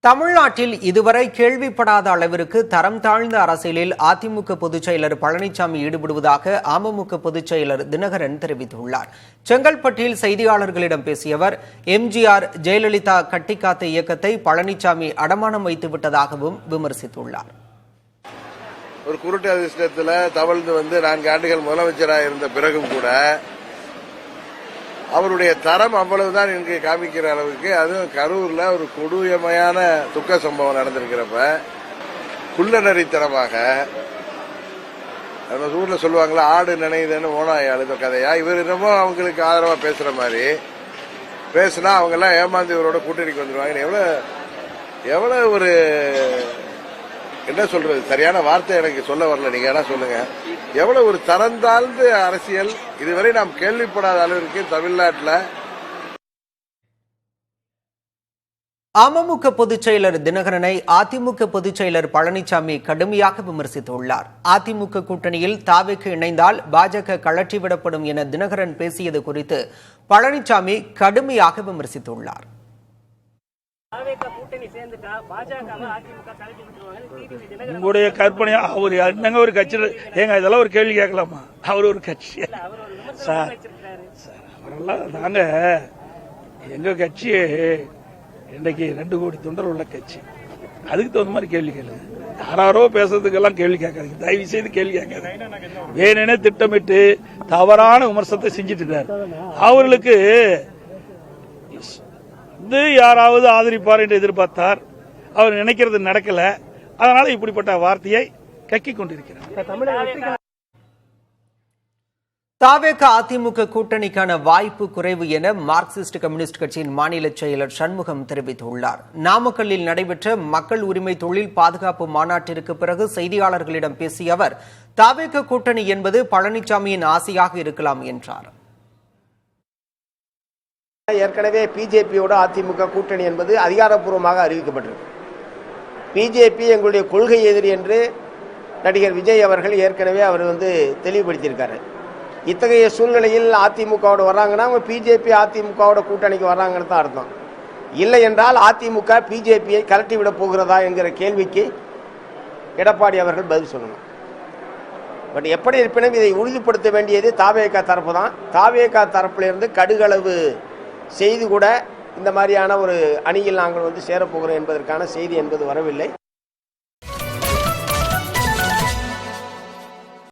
தமிழ்நாட்டில் இதுவரை கேள்விப்படாத அளவிற்கு தரம் தாழ்ந்த அரசியலில் அதிமுக பொதுச் செயலர் பழனிசாமி ஈடுபடுவதாக அமமுக பொதுச் செயலர் தினகரன் தெரிவித்துள்ளார். செங்கல்பட்டில் செய்தியாளர்களிடம் பேசிய அவர், எம்ஜிஆர் ஜெயலலிதா கட்டிக்காத்த இயக்கத்தை பழனிசாமி அடமானம் வைத்துவிட்டதாகவும் விமர்சித்துள்ளார். ஒரு குருட்டு அதிர்ஷ்டத்தில் தவழ்ந்து 4 ஆண்டுகள் முதலமைச்சராக இருந்த பிறகும் கூட அவருடைய தரம் அவ்வளவுதான் எனக்கு காமிக்கிற அளவுக்கு, அதுவும் கரூர்ல ஒரு கொடூரமான துக்க சம்பவம் நடந்திருக்கிறப்ப குள்ளநரித்தனமாக, நம்ம ஊர்ல சொல்லுவாங்களா ஆடு நினைதுன்னு ஓனாய் அழுத கதையா, இவர் என்னமோ அவங்களுக்கு ஆதரவா பேசுற மாதிரி பேசினா அவங்க எல்லாம் ஏமாந்து இவரோட கூட்டணிக்கு வந்துருவாங்க. எவ்வளவு ஒரு என்ன சொல்றது, சரியான வார்த்தை எனக்கு சொல்ல வரல, நீங்க என்ன சொல்லுங்க. எவ்வளவு ஒரு தரந்தாழ்ந்த அரசியல், இதுவரை நாம் கேள்விப்படாத அளவிற்கு தமிழ்நாட்டில். அமமுக பொதுச் செயலர் தினகரனை அதிமுக பொதுச் செயலர் பழனிசாமி கடுமையாக விமர்சித்துள்ளார். அதிமுக கூட்டணியில் தாவேக்கு இணைந்தால் பாஜக கழற்றிவிடப்படும் என தினகரன் பேசியது குறித்து பழனிசாமி கடுமையாக விமர்சித்துள்ளார். உங்களுடைய கற்பனையா அவர் என்னங்க ஒரு கட்சி, ஏங்க இதெல்லாம் ஒரு கேள்வி கேட்கலாமா? அவர் ஒரு கட்சி சார், அவரெல்லாம் நாங்க எங்க கட்சி இன்னைக்கு 2 கோடி தொண்டர் உள்ள கட்சி. அதுக்கு தகுந்த மாதிரி கேள்வி கேளுங்க. யாரோ பேசுறதுக்கெல்லாம் கேள்வி கேட்காதீங்க, தயவு செய்து கேள்வி கேட்காதீங்க. வேணுனே திட்டமிட்டு தவறான விமர்சனத்தை செஞ்சுட்டு இருக்காரு. அவர்களுக்கு யாராவது ஆதரிப்பார் என்று எதிர்பார்த்தார். அவர் நினைக்கிறது நடக்கல, அதனால இப்படிப்பட்ட வார்த்தையை கக்கிக் கொண்டிருக்கிறார். தாவேக அதிமுக கூட்டணிக்கான வாய்ப்பு குறைவு என மார்க்சிஸ்ட் கம்யூனிஸ்ட் கட்சியின் மாநில செயலர் சண்முகம் தெரிவித்துள்ளார். நாமக்கல்லில் நடைபெற்ற மக்கள் உரிமை தொழில் பாதுகாப்பு மாநாட்டிற்கு பிறகு செய்தியாளர்களிடம் பேசிய அவர், தாவேக கூட்டணி என்பது பழனிசாமியின் ஆசையாக இருக்கலாம் என்றார். ஏற்கனவே பிஜேபியோட அதிமுக கூட்டணி என்பது அதிகாரப்பூர்வமாக அறிவிக்கப்பட்டிருக்கு. பிஜேபி எங்களுடைய கொள்கை எதிரி என்று நடிகர் விஜய் அவர்கள் ஏற்கனவே அவர் தெளிவுபடுத்தியிருக்காரு. இத்தகைய சூழ்நிலையில் அதிமுகவோட வர்றாங்கன்னா அவங்க பிஜேபி அதிமுகவோட கூட்டணிக்கு வர்றாங்கன்னு தான் அர்த்தம். இல்லை என்றால் அதிமுக பிஜேபியை கலட்டிவிட போகிறதா என்கிற கேள்விக்கு எடப்பாடி அவர்கள் பதில் சொல்லணும். பட் எப்படி இருப்பினும் இதை உறுதிப்படுத்த வேண்டியது தாவேகா தரப்பு தான். தாவேகா தரப்பிலிருந்து கடுகளவு செய்தி கூட இந்த மாதிரியான ஒரு அணியில் நாங்கள் சேரப்போகிறோம் என்பதற்கான செய்தி என்பது வரவில்லை.